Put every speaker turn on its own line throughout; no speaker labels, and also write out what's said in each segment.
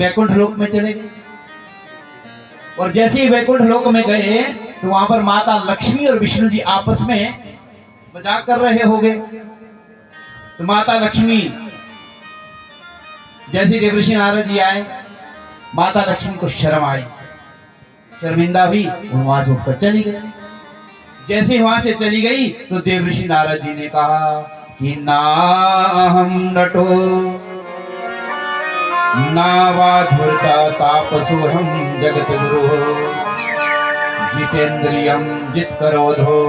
वैकुंठ लोक में चले गए। और जैसे ही वैकुंठ लोक में गए तो वहां पर माता लक्ष्मी और विष्णु जी आपस में मजाक कर रहे होंगे। तो माता लक्ष्मी जैसे देवर्षि नारद जी आए, माता लक्ष्मी को शर्म आई, शर्मिंदा हुई, वहां से उठकर चली गई। जैसे वहां से चली गई तो देवर्षि नारद जी ने कहा कि ना हम नटो ना वा धूर्ता तापसो हम जगत गुरु जितेंद्रियम जित करोधो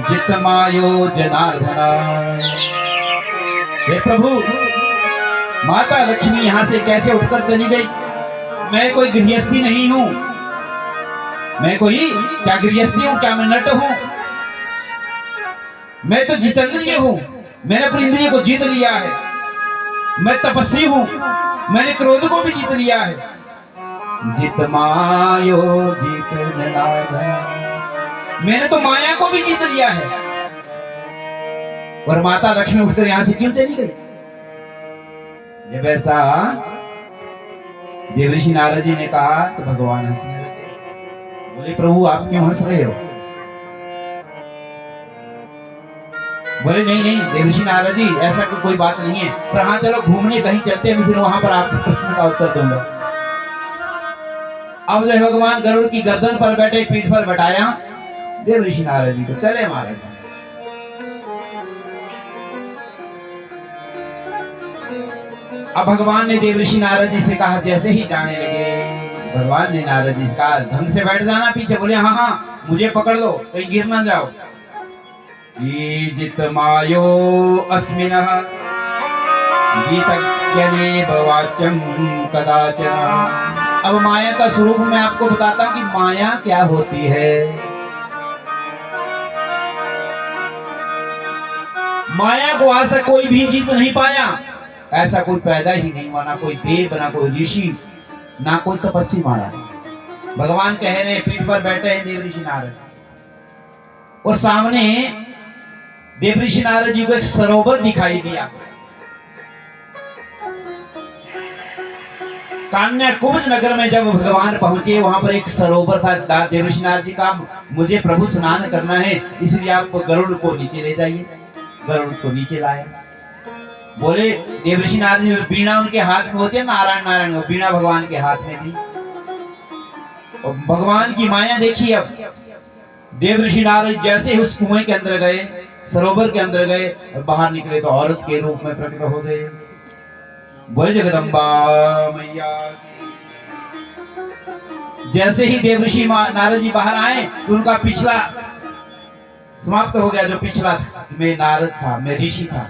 जित मायो जनार्दना। हे प्रभु, माता लक्ष्मी यहां से कैसे उठकर चली गई? मैं कोई गृहस्थी नहीं हूं, मैं कोई क्या गृहस्थी हूं? क्या मैं नट हूं? मैं तो जितेंद्रिय हूं, मैंने अपनी इंद्रिय को जीत लिया है। मैं तपस्वी हूं, मैंने क्रोध को भी जीत लिया है। जित मायो जीत जनार्दन, मैंने तो माया को भी जीत लिया है। और माता लक्ष्मी उठकर यहां से क्यों चली गई? जब ऐसा देवर्षि नारद जी ने कहा तो भगवान हंसने लगे। बोले प्रभु आप क्यों हंस रहे हो? बोले नहीं नहीं देवर्षि नारद जी ऐसा कोई बात नहीं है, पर हाँ चलो घूमने कहीं चलते हैं, फिर वहां पर आपके प्रश्न का उत्तर दूंगा। अब जो भगवान गरुड़ की गर्दन पर बैठे, पीठ पर बैठाया देवर्षि नारद जी को, चले महाराज। अब भगवान ने देवर्षि नारद जी से कहा, जैसे ही जाने लगे भगवान ने नारद जी से कहा ढंग से बैठ जाना पीछे। बोले हाँ हाँ मुझे पकड़ लो, कहीं गिर ना जाओ। जित मायो अस्मिनः गीतज्ञनेव वाच्यं कदाचन। अब माया का स्वरूप मैं आपको बताता हूं कि माया क्या होती है। माया को आज तक कोई भी जीत नहीं पाया। ऐसा कोई पैदा ही नहीं हुआ, ना कोई देव, ना कोई ऋषि, ना कोई तपस्वी महाराज। भगवान कह रहे पीठ पर बैठे हैं देवर्षि नारद, और सामने देवर्षि नारद जी को एक सरोवर दिखाई दिया। कान्याकुब्ज नगर में जब भगवान पहुंचे, वहां पर एक सरोवर था। देवर्षि नारद जी का मुझे प्रभु स्नान करना है, इसलिए आप गरुड़ को नीचे ले जाइए। गरुड़ को नीचे लाए। बोले देवर्षि नारद जी, बीणा उनके हाथ में होती है, नारायण नारायण, बीणा भगवान के हाथ में थी। और भगवान की माया देखी। अब देवर्षि नारद जैसे ही उस कुएं के अंदर गए, सरोवर के अंदर गए, और बाहर निकले तो औरत के रूप में प्रकट हो गए। बोले जगदम्बा मैया। जैसे ही देवर्षि नारद जी बाहर आए तो उनका पिछला समाप्त हो गया। जो पिछला था, मैं नारद था, मैं ऋषि था,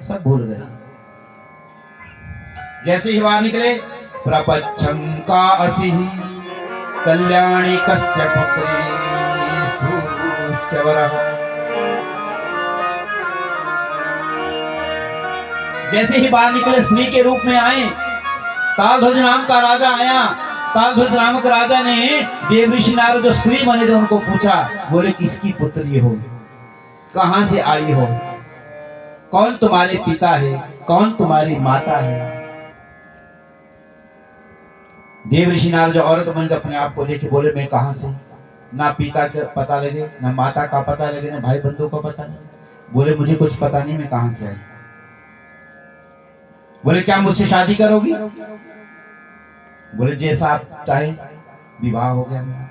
सब भूल गए। जैसे ही बाहर निकले, प्रपच्छं का असि कल्याणी कस्य पुत्री सुश्चवरः। जैसे ही बाहर निकले, स्त्री के रूप में आए। तालध्वज नाम का राजा आया। तालध्वज नामक राजा ने देवर्षि नारद जो स्त्री बने थे उनको पूछा, बोले किसकी पुत्री हो, कहां से आई हो, कौन तुम्हारे पिता है, कौन तुम्हारी माता है? देवर्षि नारद जो औरत बन अपने आप को देखे, बोले मैं कहां से, ना पिता का पता लगे, ना माता का पता लगे, ना भाई बंधु का पता लगे। बोले मुझे कुछ पता नहीं, मैं कहां से आई। बोले क्या मुझसे शादी करोगी? बोले जैसा आप चाहे, विवाह हो गया मेरा।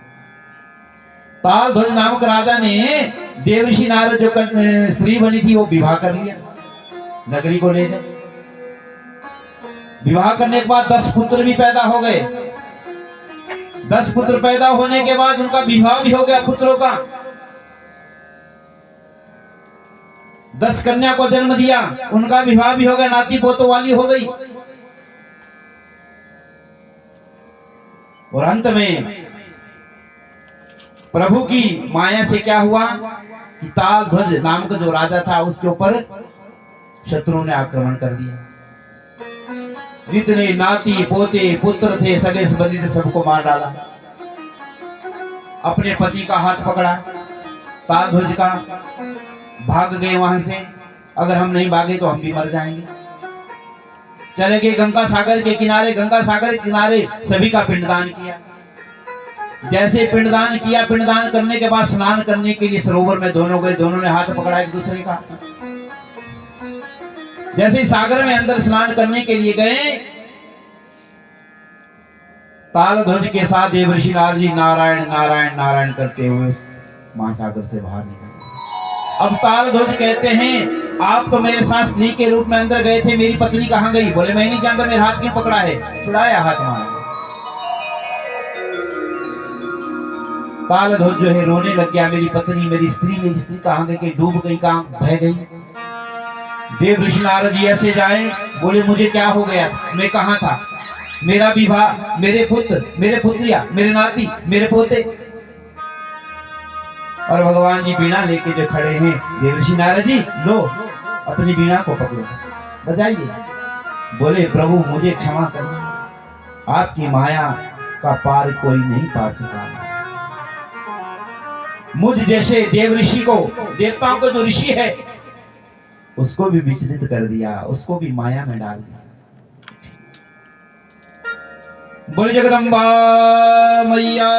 तालध्वज नामक राजा ने देवर्षि नारद जो स्त्री बनी थी वो विवाह कर लिया, नगरी को ले गए। विवाह करने के बाद 10 पुत्र भी पैदा हो गए। 10 पुत्र पैदा होने के बाद उनका विवाह भी हो गया पुत्रों का। 10 कन्या को जन्म दिया, उनका विवाह भी हो गया, नाती पोतों वाली हो गई। और अंत में प्रभु की माया से क्या हुआ कि तालध्वज नाम का जो राजा था उसके ऊपर शत्रुओं ने आक्रमण कर दिया। जितने नाती पोते पुत्र थे, सगे संबंधी थे, सबको मार डाला। अपने पति का हाथ पकड़ा तालध्वज का, भाग गए वहां से। अगर हम नहीं भागे तो हम भी मर जाएंगे। चले गए गंगा सागर के किनारे। गंगा सागर के किनारे सभी का पिंडदान किया। जैसे पिंडदान किया, पिंडदान करने के बाद स्नान करने के लिए सरोवर में दोनों गए। दोनों ने हाथ पकड़ा एक दूसरे का। जैसे सागर में अंदर स्नान करने के लिए गए, ताल ध्वज के साथ देवर्षि नारद जी नारायण नारायण नारायण करते हुए महासागर से बाहर निकले। अब ताल ध्वज कहते हैं, आप तो मेरे साथ स्त्री के रूप में अंदर गए थे, मेरी पत्नी कहाँ गई? बोले मैं नहीं जानता, मेरे हाथ क्यों पकड़ा है? छुड़ाया हाथ मारा। ताल ध्वज जो है रोने लग गया, मेरी पत्नी, मेरी स्त्री कहाँ गई? डूब गई, कहाँ बह गई? देवर्षि नारद जी ऐसे जाए, बोले मुझे क्या हो गया? मैं कहाँ था? मेरा विवाह, मेरे पुत्र, मेरे पुत्रिया, मेरे नाती, मेरे पोते। और भगवान जी बीणा लेके जो खड़े हैं, देवर्षि नारद जी लो अपनी बीणा को पकड़ो, बजाइए। बोले प्रभु मुझे क्षमा करना, आपकी माया का पार कोई नहीं पा सका। मुझ जैसे देवऋषि को, देवताओं को जो ऋषि है, उसको भी विचलित कर दिया, उसको भी माया में डाल दिया। बोले जगदम्बा मैया।